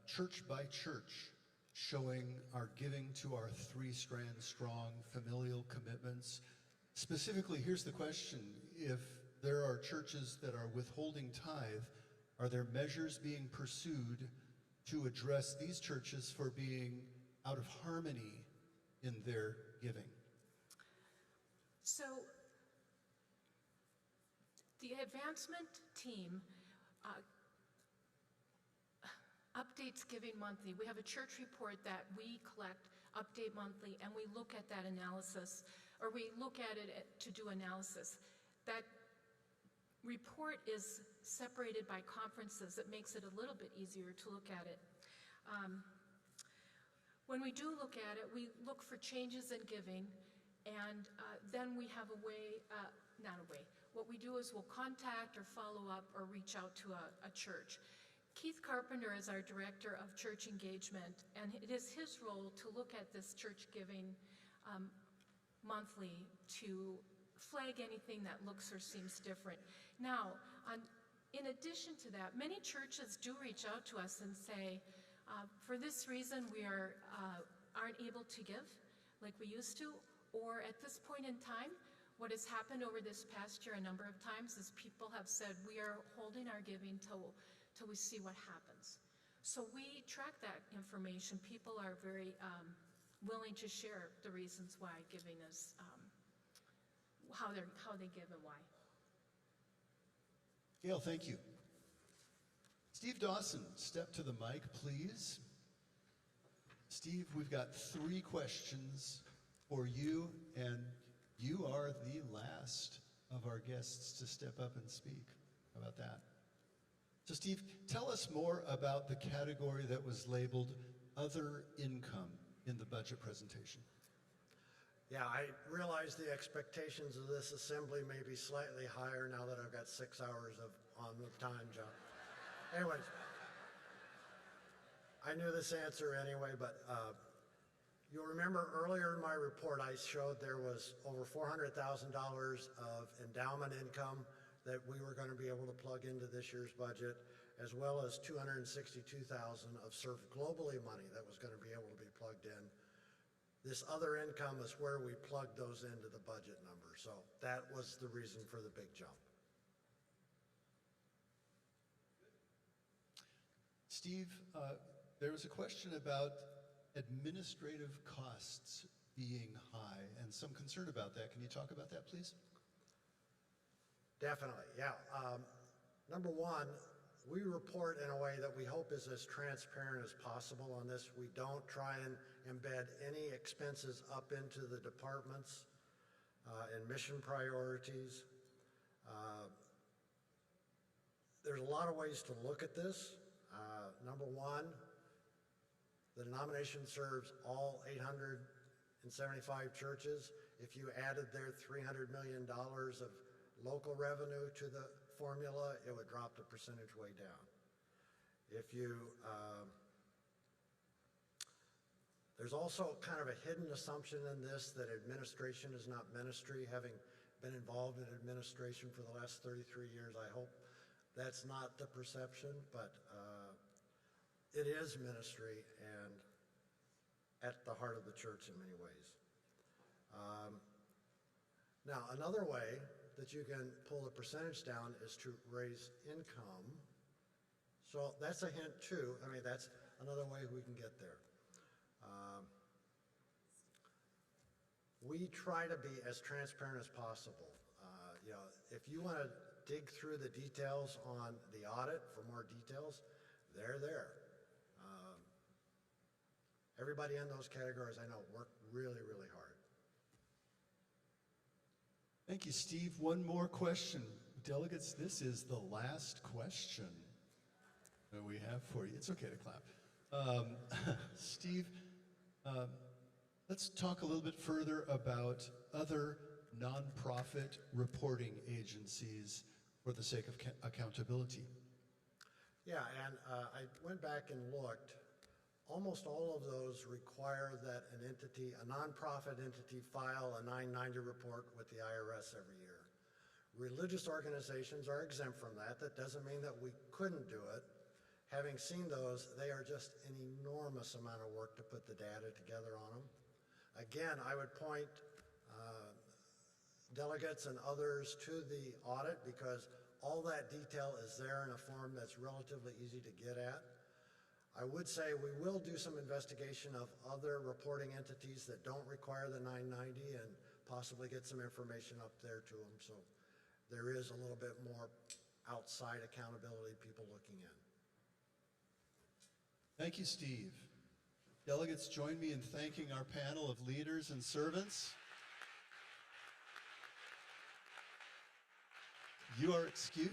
church by church, showing our giving to our 3-strand strong familial commitments? Specifically, here's the question. If there are churches that are withholding tithe, are there measures being pursued to address these churches for being out of harmony in their giving? So the advancement team updates giving monthly. We have a church report that we collect, update monthly, and we look at that analysis, or we look at it to do analysis. That report is separated by conferences. It makes it a little bit easier to look at it. When we do look at it, we look for changes in giving, and then we have what we do is we'll contact or follow up or reach out to a church. Keith Carpenter is our director of church engagement, and it is his role to look at this church giving monthly to flag anything that looks or seems different. Now, in addition to that, many churches do reach out to us and say, for this reason we aren't able to give like we used to, or at this point in time, what has happened over this past year a number of times is people have said, we are holding our giving till we see what happens. So we track that information. People are very willing to share the reasons why giving is, how they give and why. Gail, thank you. Steve Dawson, step to the mic, please. Steve, we've got 3 questions for you, and you are the last of our guests to step up and speak. How about that? So Steve, tell us more about the category that was labeled Other Income in the budget presentation. Yeah, I realize the expectations of this assembly may be slightly higher now that I've got 6 hours on the time, John. Anyways, I knew this answer anyway, but you'll remember earlier in my report I showed there was over $400,000 of endowment income that we were going to be able to plug into this year's budget, as well as $262,000 of Serve Globally money that was going to be able to be plugged in. This other income is where we plugged those into the budget number. So that was the reason for the big jump. Steve, there was a question about administrative costs being high and some concern about that. Can you talk about that, please? Definitely, yeah. Number one, we report in a way that we hope is as transparent as possible on this. We don't try and embed any expenses up into the departments and mission priorities. There's a lot of ways to look at this. Number one, the denomination serves all 875 churches. If you added their $300 million of local revenue to the formula, it would drop the percentage way down. If you, there's also kind of a hidden assumption in this that administration is not ministry. Having been involved in administration for the last 33 years, I hope that's not the perception, but it is ministry and at the heart of the church in many ways. Now, another way that you can pull the percentage down is to raise income. So that's a hint too. I mean, that's another way we can get there. We try to be as transparent as possible. You know, if you want to dig through the details on the audit for more details, they're there. Everybody in those categories I know work really, really hard. Thank you, Steve. One more question. Delegates, this is the last question that we have for you. It's okay to clap. Steve, let's talk a little bit further about other nonprofit reporting agencies for the sake of accountability. Yeah, and I went back and looked. Almost all of those require that an entity, a nonprofit entity, file a 990 report with the IRS every year. Religious organizations are exempt from that. That doesn't mean that we couldn't do it. Having seen those, they are just an enormous amount of work to put the data together on them. Again, I would point delegates and others to the audit because all that detail is there in a form that's relatively easy to get at. I would say we will do some investigation of other reporting entities that don't require the 990 and possibly get some information up there to them. So there is a little bit more outside accountability, people looking in. Thank you, Steve. Delegates, join me in thanking our panel of leaders and servants. You are excused.